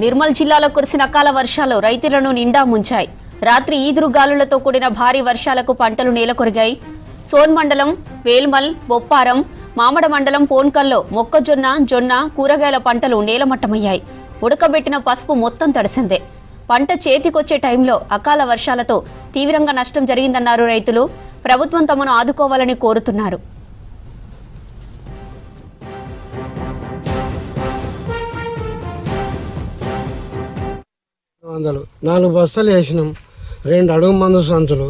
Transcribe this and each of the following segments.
నిర్మల్ జిల్లాలో కురిసిన అకాల వర్షాలు రైతులను నిండా ముంచాయి. రాత్రి ఈదురుగాలులతో కూడిన భారీ వర్షాలకు పంటలు నేలకొరిగాయి. సోన్ మండలం వేల్మల్, బొప్పారం, మామడ మండలం పోన్కల్లో మొక్కజొన్న, జొన్న, కూరగాయల పంటలు నేలమట్టమయ్యాయి. ఉడకబెట్టిన పసుపు మొత్తం తడిసిందే. పంట చేతికొచ్చే టైంలో అకాల వర్షాలతో తీవ్రంగా నష్టం జరిగిందన్నారు రైతులు. ప్రభుత్వం తమను ఆదుకోవాలని కోరుతున్నారు. నాలుగు బస్తాలు వేసినాం, 2 అడుగు మందు సంచులు.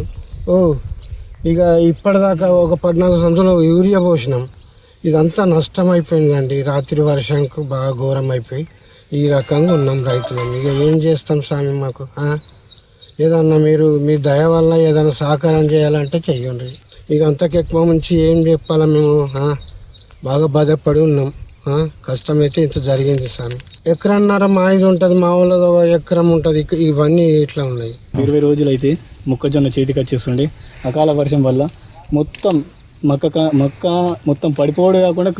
ఇక ఇప్పటిదాకా ఒక 14 సంచులు యూరియా పోసినాం. ఇదంతా నష్టం అయిపోయిందండి. రాత్రి వర్షంకు బాగా ఘోరం అయిపోయి ఈ రకంగా ఉన్నాం రైతులం. ఇక ఏం చేస్తాం స్వామి, మాకు ఏదన్నా మీరు మీ దయ వల్ల ఏదైనా సహకారం చేయాలంటే చెయ్యండి. ఇక అంతకు ఎక్కువ నుంచి ఏం చెప్పాలా, మేము బాగా బాధపడి ఉన్నాం. కష్టమైతే ఇంత జరిగింది స్వామి. ఎకరన్నర మాయిది ఉంటుంది, మా ఊళ్ళో ఎకరం ఉంటుంది. ఇవన్నీ ఇట్లా ఉన్నాయి. 20 రోజులు అయితే మొక్కజొన్న చేతికి వచ్చేస్తుండే. అకాల వర్షం వల్ల మొత్తం మొక్క మొత్తం పడిపోవడం కాకుండా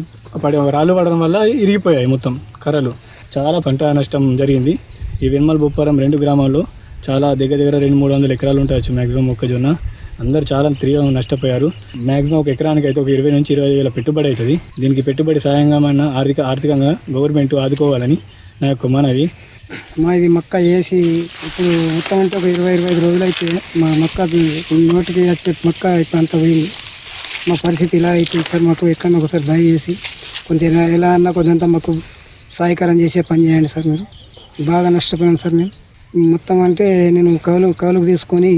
రాళ్ళు పడడం వల్ల ఇరిగిపోయాయి మొత్తం కర్రలు. చాలా పంట నష్టం జరిగింది. ఈ వెన్మల్, బొప్పారం 2 గ్రామాల్లో చాలా దగ్గర 200-300 ఎకరాలు ఉంటాయచ్చు మ్యాక్సిమం మొక్కజొన్న. అందరు చాలా తీవ్రంగా నష్టపోయారు. మ్యాక్సిమం ఒక ఎకరానికి అయితే ఒక 20 నుంచి 25 వేల పెట్టుబడి అవుతుంది. దీనికి పెట్టుబడి సాయంగా మన ఆర్థికంగా గవర్నమెంట్ ఆదుకోవాలని నా యొక్క మనవి. ఇది మొక్క వేసి ఇప్పుడు మొత్తం అంటే ఒక 20-25 రోజులు అయితే మా మొక్క నోటికి వచ్చే మొక్క ఇప్పుడు అంత పోయింది. మా పరిస్థితి ఇలా అయిపోయింది సార్. మాకు ఎక్కడన్నా ఒకసారి దయచేసి కొంచెం ఎలా అన్నా కొంచెంత మాకు సహాయకారం చేసే పని చేయండి సార్. మీరు బాగా నష్టపోయాను సార్. నేను మొత్తం అంటే నేను కౌలుకు తీసుకొని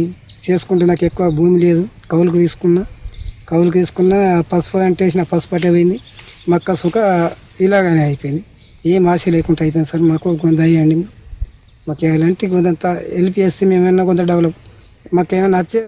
చేసుకుంటే నాకు ఎక్కువ భూమి లేదు. కౌలుకు తీసుకున్న పసుపు అంటే వేసిన పసుపు అట్టే పోయింది. మొక్క సుఖ ఇలాగానే అయిపోయింది. ఏం ఆశ లేకుండా అయిపోయింది సార్. మాకు కొంత దయ్యండి. మాకు ఎలాంటి కొంత హెల్ప్ చేస్తే మేమైనా కొంత డెవలప్, మాకు ఏమైనా నచ్చే